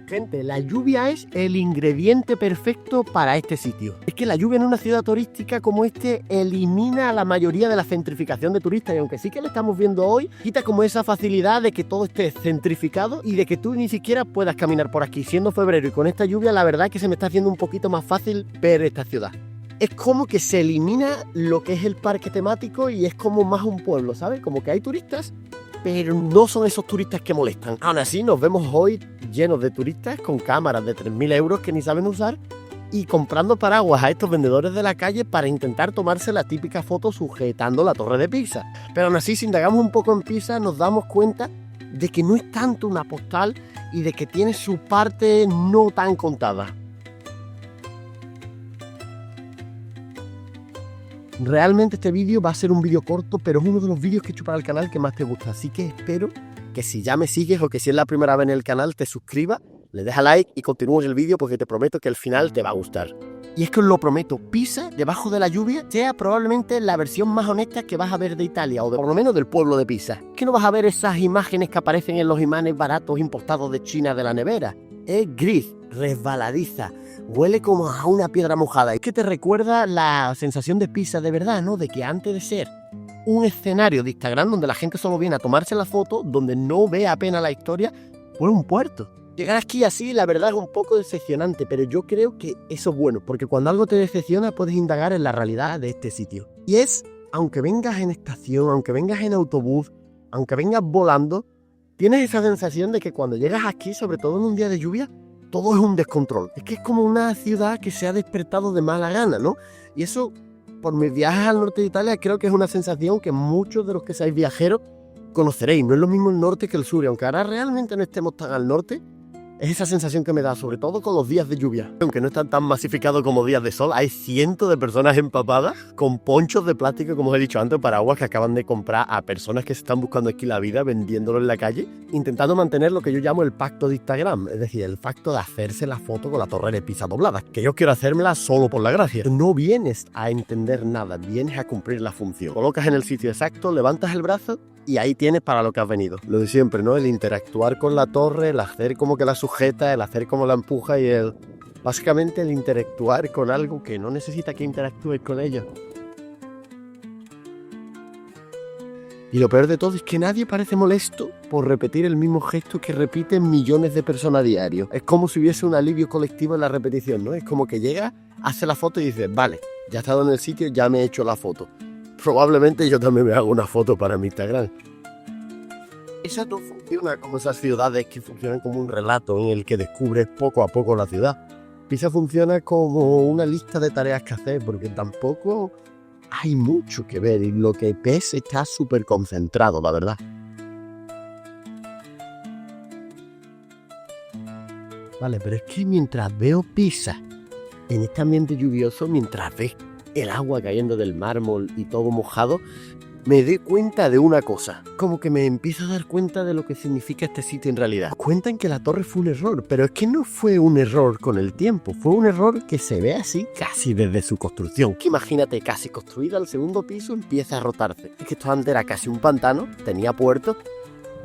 Gente, la lluvia es el ingrediente perfecto para este sitio. Es que la lluvia en una ciudad turística como este elimina a la mayoría de la gentrificación de turistas, y aunque sí que lo estamos viendo hoy, quita como esa facilidad de que todo esté centrificado y de que tú ni siquiera puedas caminar por aquí. Siendo febrero y con esta lluvia, la verdad es que se me está haciendo un poquito más fácil ver esta ciudad. Es como que se elimina lo que es el parque temático y es como más un pueblo, ¿sabes? Como que hay turistas, pero no son esos turistas que molestan. Aún así, nos vemos hoy llenos de turistas con cámaras de 3.000 euros que ni saben usar y comprando paraguas a estos vendedores de la calle para intentar tomarse la típica foto sujetando la Torre de Pisa. Pero aún así, si indagamos un poco en Pisa, nos damos cuenta de que no es tanto una postal y de que tiene su parte no tan contada. Realmente este vídeo va a ser un vídeo corto, pero es uno de los vídeos que he hecho para el canal que más te gusta. Así que espero que si ya me sigues o que si es la primera vez en el canal te suscribas, le dejas like y continúes el vídeo porque te prometo que al final te va a gustar. Y es que os lo prometo, Pisa, debajo de la lluvia, sea probablemente la versión más honesta que vas a ver de Italia, o por lo menos del pueblo de Pisa. Que no vas a ver esas imágenes que aparecen en los imanes baratos importados de China de la nevera. Es gris, resbaladiza, huele como a una piedra mojada. Es que te recuerda la sensación de Pisa de verdad, ¿no? De que antes de ser un escenario de Instagram donde la gente solo viene a tomarse la foto, donde no ve apenas la historia, fue un puerto. Llegar aquí así, la verdad, es un poco decepcionante, pero yo creo que eso es bueno, porque cuando algo te decepciona puedes indagar en la realidad de este sitio. Y es, aunque vengas en estación, aunque vengas en autobús, aunque vengas volando, tienes esa sensación de que cuando llegas aquí, sobre todo en un día de lluvia, todo es un descontrol. Es que es como una ciudad que se ha despertado de mala gana, ¿no? Y eso, por mis viajes al norte de Italia, creo que es una sensación que muchos de los que seáis viajeros conoceréis. No es lo mismo el norte que el sur, y aunque ahora realmente no estemos tan al norte, es esa sensación que me da, sobre todo con los días de lluvia. Aunque no están tan masificados como días de sol, hay cientos de personas empapadas con ponchos de plástico, como os he dicho antes, paraguas que acaban de comprar a personas que se están buscando aquí la vida, vendiéndolo en la calle, intentando mantener lo que yo llamo el pacto de Instagram, es decir, el pacto de hacerse la foto con la Torre de Pisa doblada, que yo quiero hacérmela solo por la gracia. No vienes a entender nada, vienes a cumplir la función. Colocas en el sitio exacto, levantas el brazo y ahí tienes para lo que has venido. Lo de siempre, ¿no? El interactuar con la torre, el hacer como que la sujeta, el hacer como la empuja y básicamente el interactuar con algo que no necesita que interactúes con ello. Y lo peor de todo es que nadie parece molesto por repetir el mismo gesto que repiten millones de personas a diario. Es como si hubiese un alivio colectivo en la repetición, ¿no? Es como que llega, hace la foto y dice, vale, ya he estado en el sitio, ya me he hecho la foto. Probablemente yo también me hago una foto para mi Instagram. Esa no funciona como esas ciudades que funcionan como un relato en el que descubres poco a poco la ciudad. Pisa funciona como una lista de tareas que hacer porque tampoco hay mucho que ver y lo que ves está súper concentrado, la verdad. Vale, pero es que mientras veo Pisa en este ambiente lluvioso, mientras ves el agua cayendo del mármol y todo mojado, me doy cuenta de una cosa. Como que me empiezo a dar cuenta de lo que significa este sitio en realidad. Cuentan que la torre fue un error, pero es que no fue un error con el tiempo. Fue un error que se ve así casi desde su construcción. Que imagínate, casi construida al segundo piso empieza a rotarse. Es que esto antes era casi un pantano, tenía puertos.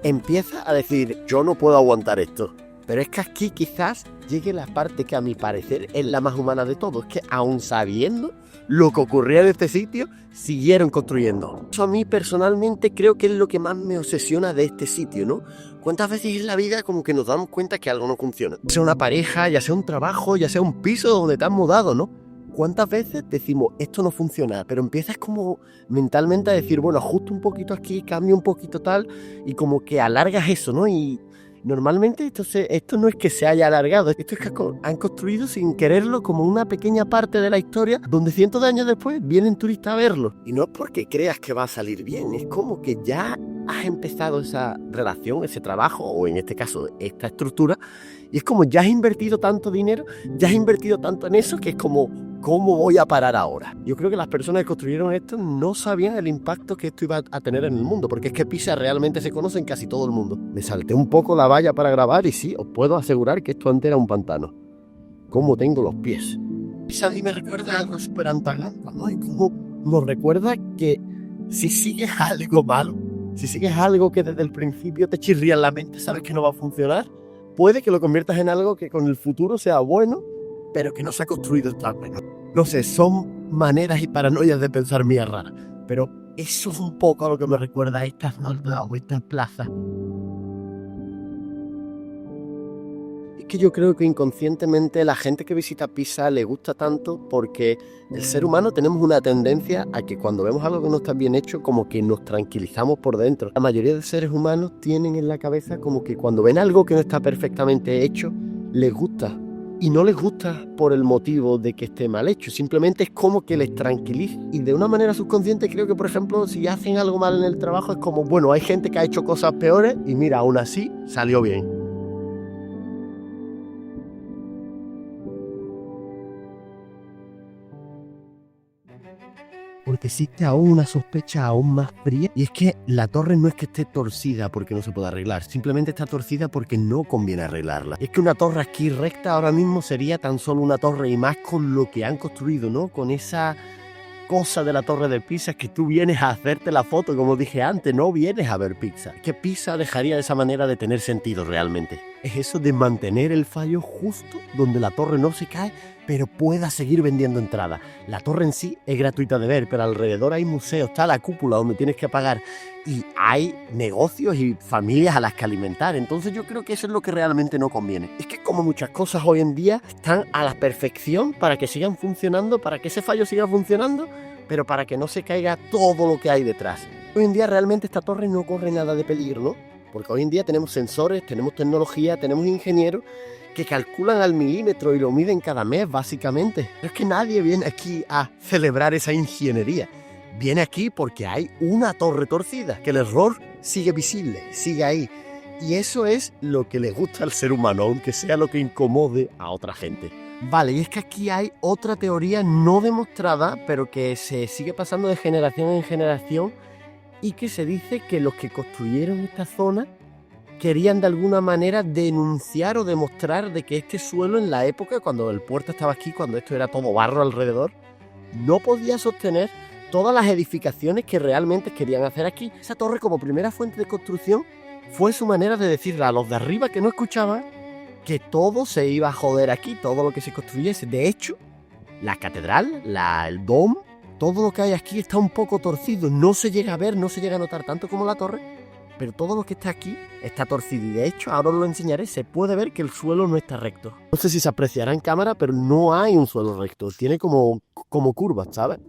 Empieza a decir, yo no puedo aguantar esto. Pero es que aquí quizás llegue la parte que a mi parecer es la más humana de todo. Es que aún sabiendo lo que ocurría en este sitio, siguieron construyendo. Eso a mí personalmente creo que es lo que más me obsesiona de este sitio, ¿no? ¿Cuántas veces en la vida como que nos damos cuenta que algo no funciona? Ya sea una pareja, ya sea un trabajo, ya sea un piso donde te has mudado, ¿no? ¿Cuántas veces decimos, esto no funciona? Pero empiezas como mentalmente a decir, bueno, ajusto un poquito aquí, cambio un poquito tal, y como que alargas eso, ¿no? Y normalmente esto no es que se haya alargado, esto es que han construido sin quererlo como una pequeña parte de la historia donde cientos de años después vienen turistas a verlo. Y no es porque creas que va a salir bien, es como que ya has empezado esa relación, ese trabajo, o en este caso esta estructura, y es como ya has invertido tanto dinero, ya has invertido tanto en eso que es como, ¿cómo voy a parar ahora? Yo creo que las personas que construyeron esto no sabían el impacto que esto iba a tener en el mundo, porque es que Pisa realmente se conoce en casi todo el mundo. Me salté un poco la valla para grabar y sí, os puedo asegurar que esto antes era un pantano. ¿Cómo tengo los pies? Pisa a mí me recuerda algo súper antagónico, ¿no? Y como nos recuerda que si sigues algo malo, si sigues algo que desde el principio te chirría en la mente, sabes que no va a funcionar, puede que lo conviertas en algo que con el futuro sea bueno, pero que no se ha construido tal vez. No sé, son maneras y paranoias de pensar mías raras, pero eso es un poco a lo que me recuerda a estas zonas o estas plazas. Es que yo creo que inconscientemente la gente que visita Pisa le gusta tanto porque el ser humano tenemos una tendencia a que cuando vemos algo que no está bien hecho, como que nos tranquilizamos por dentro. La mayoría de seres humanos tienen en la cabeza como que cuando ven algo que no está perfectamente hecho, les gusta. Y no les gusta por el motivo de que esté mal hecho, simplemente es como que les tranquiliza. Y de una manera subconsciente creo que, por ejemplo, si hacen algo mal en el trabajo es como, bueno, hay gente que ha hecho cosas peores y mira, aún así salió bien. Porque existe aún una sospecha aún más fría, y es que la torre no es que esté torcida porque no se pueda arreglar, simplemente está torcida porque no conviene arreglarla. Es que una torre aquí recta ahora mismo sería tan solo una torre, y más con lo que han construido, ¿no? Con esa cosa de la Torre de Pisa, es que tú vienes a hacerte la foto, como dije antes, no vienes a ver Pisa. Es que Pisa dejaría de esa manera de tener sentido realmente. Es eso de mantener el fallo justo donde la torre no se cae, pero pueda seguir vendiendo entradas. La torre en sí es gratuita de ver, pero alrededor hay museos, está la cúpula donde tienes que pagar y hay negocios y familias a las que alimentar. Entonces yo creo que eso es lo que realmente no conviene. Es que como muchas cosas hoy en día están a la perfección para que sigan funcionando, para que ese fallo siga funcionando, pero para que no se caiga todo lo que hay detrás. Hoy en día realmente esta torre no corre nada de peligro, ¿no? Porque hoy en día tenemos sensores, tenemos tecnología, tenemos ingenieros que calculan al milímetro y lo miden cada mes, básicamente. Pero es que nadie viene aquí a celebrar esa ingeniería. Viene aquí porque hay una torre torcida, que el error sigue visible, sigue ahí. Y eso es lo que le gusta al ser humano, aunque sea lo que incomode a otra gente. Vale, y es que aquí hay otra teoría no demostrada, pero que se sigue pasando de generación en generación, y que se dice que los que construyeron esta zona querían de alguna manera denunciar o demostrar de que este suelo en la época, cuando el puerto estaba aquí, cuando esto era todo barro alrededor, no podía sostener todas las edificaciones que realmente querían hacer aquí. Esa torre, como primera fuente de construcción, fue su manera de decirle a los de arriba que no escuchaban que todo se iba a joder aquí, todo lo que se construyese. De hecho, la catedral, el dom, todo lo que hay aquí está un poco torcido. No se llega a ver, no se llega a notar tanto como la torre, pero todo lo que está aquí está torcido. Y de hecho, ahora os lo enseñaré, se puede ver que el suelo no está recto. No sé si se apreciará en cámara, pero no hay un suelo recto. Tiene como curvas, ¿sabes?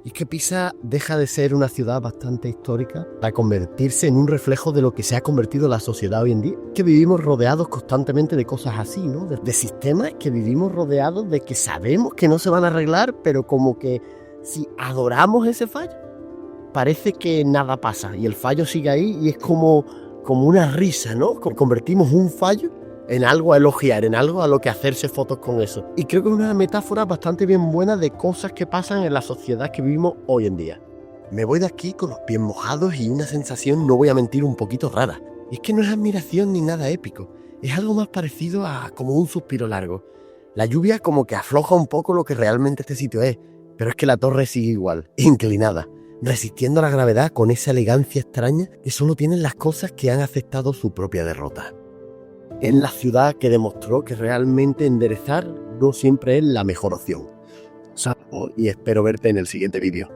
Y es que Pisa deja de ser una ciudad bastante histórica para convertirse en un reflejo de lo que se ha convertido la sociedad hoy en día. Que vivimos rodeados constantemente de cosas así, ¿no? De sistemas que vivimos rodeados de que sabemos que no se van a arreglar, pero como que si adoramos ese fallo, parece que nada pasa y el fallo sigue ahí y es como una risa, ¿no? Convertimos un fallo en algo a elogiar, en algo a lo que hacerse fotos con eso. Y creo que es una metáfora bastante bien buena de cosas que pasan en la sociedad que vivimos hoy en día. Me voy de aquí con los pies mojados y una sensación, no voy a mentir, un poquito rara. Y es que no es admiración ni nada épico, es algo más parecido a como un suspiro largo. La lluvia como que afloja un poco lo que realmente este sitio es, pero es que la torre sigue igual, inclinada, resistiendo a la gravedad con esa elegancia extraña que solo tienen las cosas que han aceptado su propia derrota. Es la ciudad que demostró que realmente enderezar no siempre es la mejor opción. Y espero verte en el siguiente vídeo.